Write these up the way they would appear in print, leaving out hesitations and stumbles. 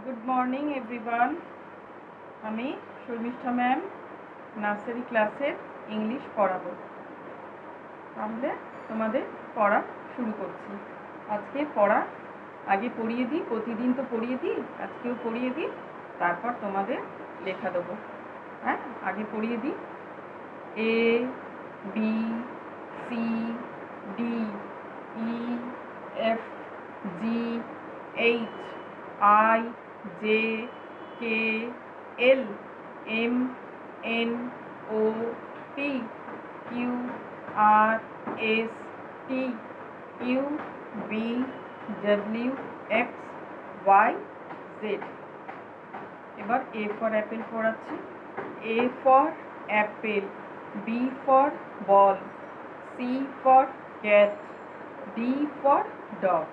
Good morning everyone. আমি Sharmistha ma'am nursery ক্লাসের English পড়াবো। তাহলে তোমাদের পড়া শুরু করছি। আজকে পড়া আগে পড়িয়ে দিই, প্রতিদিন তো পড়িয়ে দিই, আজকেও পড়িয়ে দিই, তারপর তোমাদের লেখা দেবো। হ্যাঁ, আগে পড়িয়ে দিই। A B C D E F G H I J K L M N O P Q R S T U V W X Y Z. এবার এ ফর অ্যাপেল পড়াচ্ছি। A for apple, B for ball, C for cat, D for dog,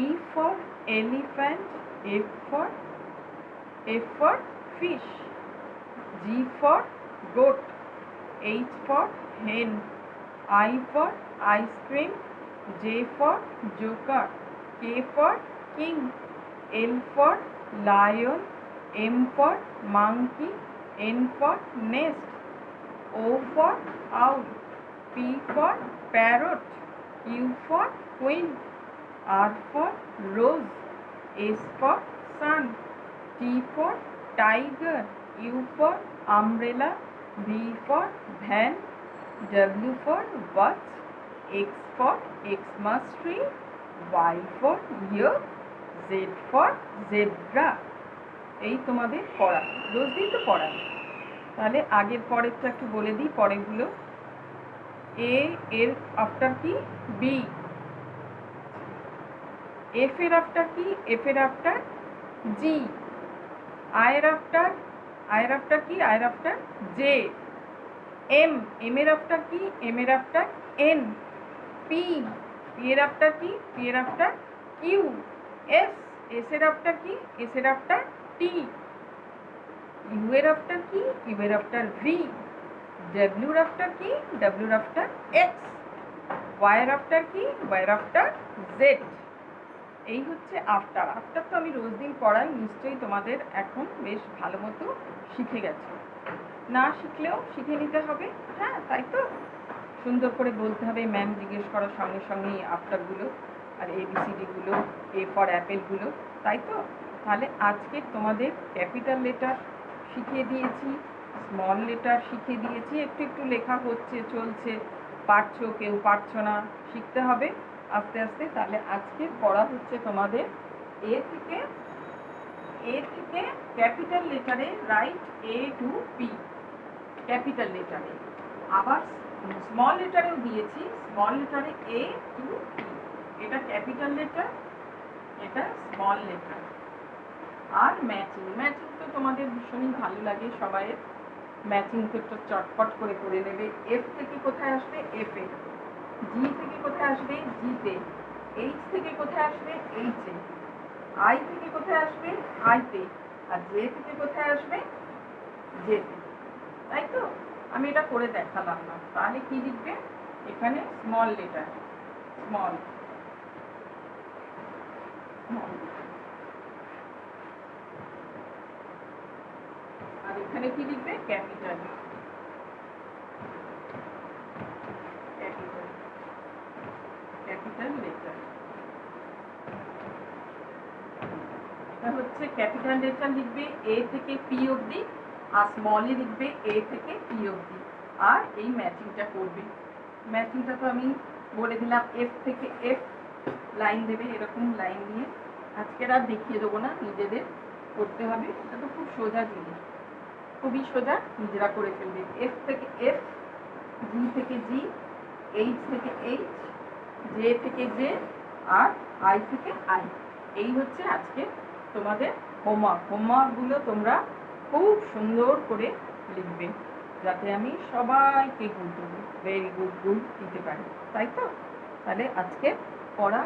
E for elephant, F for fish, G for goat, H for hen, I for ice cream, J for joker, K for king, L for lion, M for monkey, N for nest, O for owl, P for parrot, Q for queen, R for rose, S for sun, T for tiger, U for umbrella, V for van, W for watch, X for Xmas tree, Y for year, Z for zebra। এই তোমাদের পড়া, রোজ দিন তো পড়া। তাহলে আগের পরেরটা একটু বলে দিই, পরেরগুলো। এ এর আফটার কি? বি। এফ এর আফটার কি? এফ এর আফটার জি। আয়ের আফটার কি? আয়ের আফটার জে। এম এর আফটার কি? এম এর আফটার এন। পি এর আফটার কি? পি এর আফটার কিউ। এস এর আফটার কি? এস এর আফটার টি। ইউ এর আফটার কি? ইউ এর আফটার ভি। ডব্লিউ এর আফটার কি? ডব্লিউ এর আফটার এক্স। ওয়াই এর আফটার কি? ওয়াই এর আফটার জেড। এই হচ্ছে আফটার। আফটার তো আমি রোজ দিন পড়াই, নিশ্চয়ই তোমাদের এখন বেশ ভালো মতো শিখে গেছে। না শিখলেও শিখে নিতে হবে। হ্যাঁ, তাই তো। সুন্দর করে বলতে হবে, ম্যাম জিজ্ঞেস করার সঙ্গে সঙ্গেই আফটারগুলো আর এবিসিডিগুলো, এ ফর অ্যাপেলগুলো, তাই তো। তাহলে আজকে তোমাদের ক্যাপিটাল লেটার শিখিয়ে দিয়েছি, স্মল লেটার শিখিয়ে দিয়েছি, একটু একটু লেখা হচ্ছে, চলছে, পারছো কেউ পারছো না, শিখতে হবে আস্তে আস্তে। তাহলে আজকে পড়া হচ্ছে তোমাদের এ থেকে ক্যাপিটাল লেটারে write A to P, capital লেটারে। আবার স্মল লেটারেও দিয়েছি, স্মল লেটারে এ টু পি। এটা ক্যাপিটাল লেটার, এটা স্মল লেটার। আর ম্যাচিং তো তোমাদের ভীষণই ভালো লাগে সবাইয়ের। ম্যাচিং তো একটু চটপট করে করে নেবে। এফ থেকে কোথায় আসবে? এফ এ। জি থেকে কোথায় আসবে? জিতে। এইচ থেকে কোথায় আসবে? এইচে। আই থেকে কোথায় আসবে? আইতে। আর জে থেকে কোথায় আসবে? জেতে। তাই তো, আমি এটা করে দেখালাম না। তাহলে কি লিখবে? এখানে স্মল লেটার, স্মল, আর এখানে কি লিখবে? Capital, capital, capital letter. এটা হচ্ছে ক্যাপিটাল লেটার লিখবে এ থেকে পি অবধি, আর স্মলে লিখবে এ থেকে পি অবধি। আর এই ম্যাচিংটা করবে। ম্যাচিংটা তো আমি বলে দিলাম, এফ থেকে এফ লাইন দেবে, এরকম লাইন দিয়ে। আজকের আর দেখিয়ে দেবো না, নিজেদের করতে হবে। এটা তো খুব সোজা জিনিস, খুবই সোজা, নিজেরা করে ফেলবে। এফ থেকে এফ, জি থেকে জি, এইচ থেকে এইচ, জে থেকে জে, আর আই থেকে আই। এই হচ্ছে আজকে তোমাদের হোমওয়ার্ক। হোমওয়ার্কগুলো তোমরা খুব সুন্দর করে লিখবে, যাতে আমি সবাইকে গুড দেবো, ভেরি গুড গুড দিতে পারি, তাই তো। তাহলে আজকে পড়া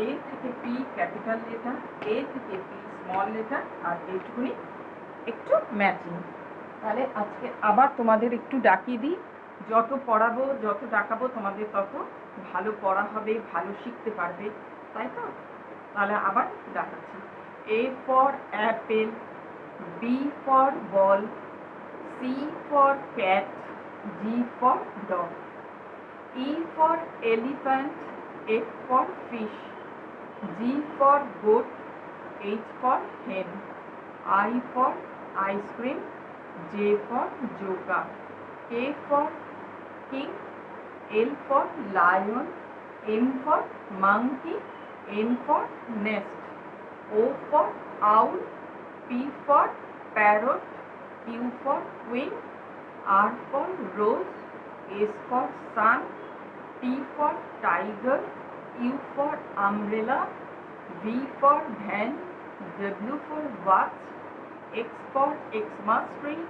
এ থেকে পি ক্যাপিটাল লেটার, এ থেকে পি স্মল লেটার, আর এইটুকুনি একটু ম্যাচিং। তাহলে আজকে আবার তোমাদের একটু ডাকিয়ে দিই। যত পড়াবো, যত ডাকাবো, তোমাদের তত ভালো পড়া হবে, ভালো শিখতে পারবে, তাই তো। তাহলে আবার ডাকাচ্ছি। A for apple, B for ball, C for cat, G for dog. E for elephant, F for fish, G for goat, H for hen, I for ice cream, J for joker, K for king, L for lion, M for monkey, N for nest, O for owl, P for parrot, Q for queen, R for rose, S for sun, T for tiger, U for umbrella, V for van, W for watch, X for Xmas tree,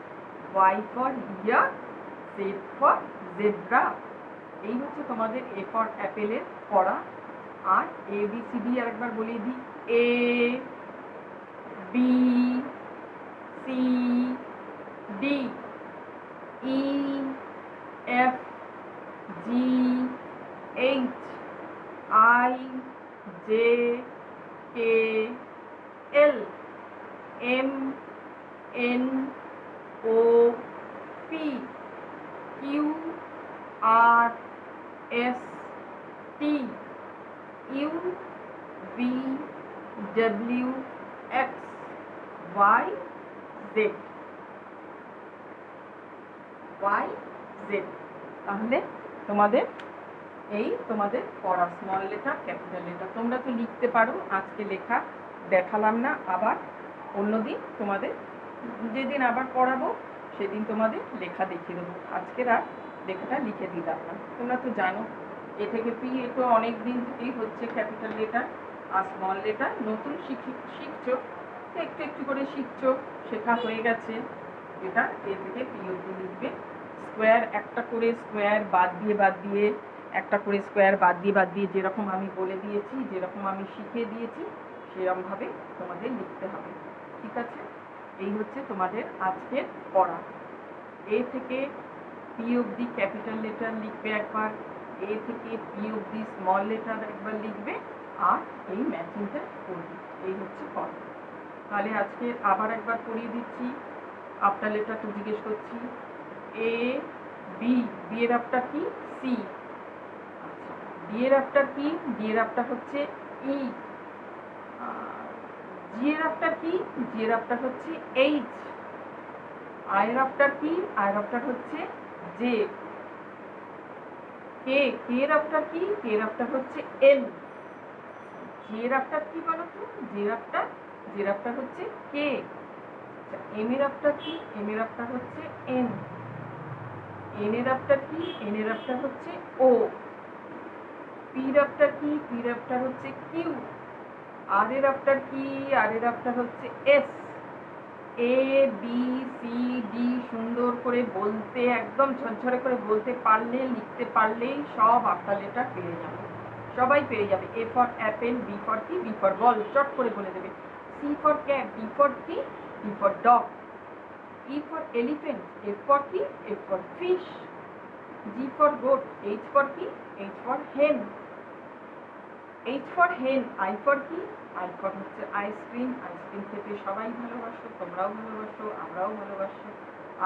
Y for yak, Z for zebra. এই হচ্ছে তোমাদের এ for অ্যাপেলের পড়া। আর A B C D আরেকবার বলিয়ে দিই। A B C D, E F G H I J K L M N O P Q R S T U V W X Y Z. তাহলে তোমাদের এই তোমাদের পড়া স্মল লেটার ক্যাপিটাল লেটার তোমরা তো লিখতে পারো। আজকে লেখা দেখালাম না, আবার অন্যদিন তোমাদের যেদিন আবার পড়াবো সেদিন তোমাদের লেখা দেখিয়ে দেবো। আজকের আর লেখাটা লিখে দিলাম না। তোমরা তো জানো এ থেকে পি, এ তো অনেক দিন থেকেই হচ্ছে ক্যাপিটাল লেটার আর স্মল লেটার। নতুন শিখছো, একটু একটু করে শিখছো, শেখা হয়ে গেছে। এটা এ থেকে পি অবধি লিখবে। স্কোয়ার একটা করে স্কোয়ার বাদ দিয়ে একটা করে স্কোয়ার বাদ দিয়ে যেরকম আমি বলে দিয়েছি, যেরকম আমি শিখিয়ে দিয়েছি সেরকমভাবে তোমাদের লিখতে হবে। ঠিক আছে? এই হচ্ছে তোমাদের আজকের পড়া। এ থেকে পি অবধি ক্যাপিটাল লেটার লিখবে একবার, এ থেকে পি অবধি স্মল লেটার একবার লিখবে, আর এই ম্যাচিংটা করবে। এই হচ্ছে পড়া। তাহলে আজকে আবার একবার পড়িয়ে দিচ্ছি। আফটার লেটারটা জিজ্ঞেস করছি। এ বি, বি এর আফটার কি? সি। আচ্ছা, ডি এর আফটার কি? ডি এর আফটার হচ্ছে ই। জি এর আফটার কি? জি এর আফটার হচ্ছে এইচ। আই এর আফটার কি? আই এর আফটার হচ্ছে জে। কে, কে এর আফটার কি? কে এর আফটার হচ্ছে এল। জি এর আফটার কি বলো তো? জি এর আফটার হচ্ছে কে। এম এর আফটার কি? এম এর আফটার হচ্ছে এন। এন এর আফটার কি? এন এর আফটার হচ্ছে ও। পি এর আফটার কি? পি এর আফটার হচ্ছে কিউ। আর এর আফটার কি? আর এর আফটার হচ্ছে এস। এ বি সি ডি সুন্দর করে বলতে, একদম ঝরঝরে করে বলতে পারলে, লিখতে পারলেই সব আফটার লেটার পেয়ে যাবে, সবাই পেয়ে যাবে। A for apple, B for কি? বি ফর বল, চট করে বলে দেবে। C for cat, D for কি? D for dog. E for elephant, F for কি? F for fish. G for goat, H for কি? H for hen. H for hen, I for কি? I for হচ্ছে ice cream. Ice cream খেতে সবাই ভালোবাসো, তোমরাও ভালোবাসো, আমরাও ভালোবাসি।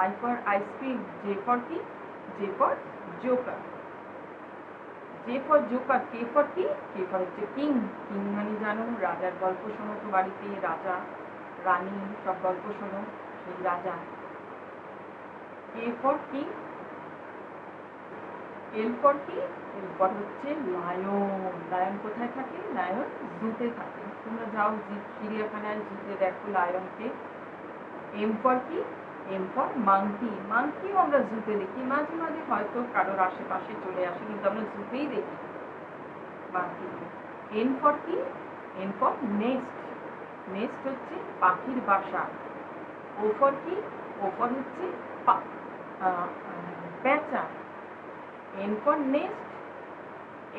I for ice cream. J for কি? J for joker. J for joker, K for কি? K for হচ্ছে কিং। কিং মানে জানো রাজার গল্প শোনো তো বাড়িতে, রাজা রানী সব গল্প শোনো, সেই রাজা। এ ফর কি? এল ফর কি? এল ফর হচ্ছে লায়ন। লায়ন কোথায় থাকে? লায়ন জুতে থাকে। তোমরা যাও চিড়িয়াখানায় জুতে দেখো লায়নকে। এম ফর কি? M for monkey. মাংকিও আমরা জুতে দেখি, মাঝে মাঝে হয়তো কারোর আশেপাশে চলে আসে, কিন্তু আমরা জুতেই দেখি মাংকিকে। এন ফর কি? N for nest. নেস্ট হচ্ছে পাখির বাসা। ও ফর কি? ও ফর হচ্ছে পেঁচা। N for nest,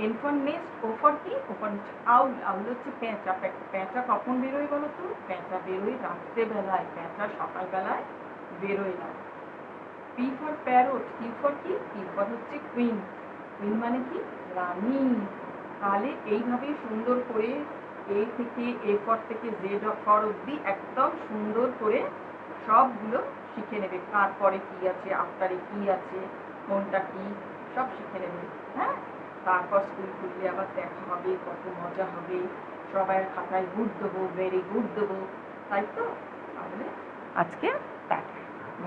N for nest. O for কি? ও ফর হচ্ছে আউল। আউল হচ্ছে পেঁচা। পেঁচা কখন বেরোয় বলো তো? পেঁচা বেরোয় রাত্রেবেলায়, পেঁচা সকালবেলায় বেরোয় না। পি ফর প্যারট, কি ফর কি? কি ফর হচ্ছে কুইন। কুইন মানে কি? রানী। তাহলে এইভাবে সুন্দর করে এ থেকে A4 থেকে Z4 অবধি একদম সুন্দর করে সবগুলো শিখে নেবে। কার পরে কি আছে, আফটারে কি আছে, কোনটা কি, সব শিখে নেবে। হ্যাঁ, তারপর স্কুল খুললে আবার দেখা হবে, কত মজা হবে, সবাই খাতায় গুড দেবো, ভেরি গুড দেবো, তাই তো? তাহলে আজকে টাটা,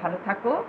ভালো থাকো।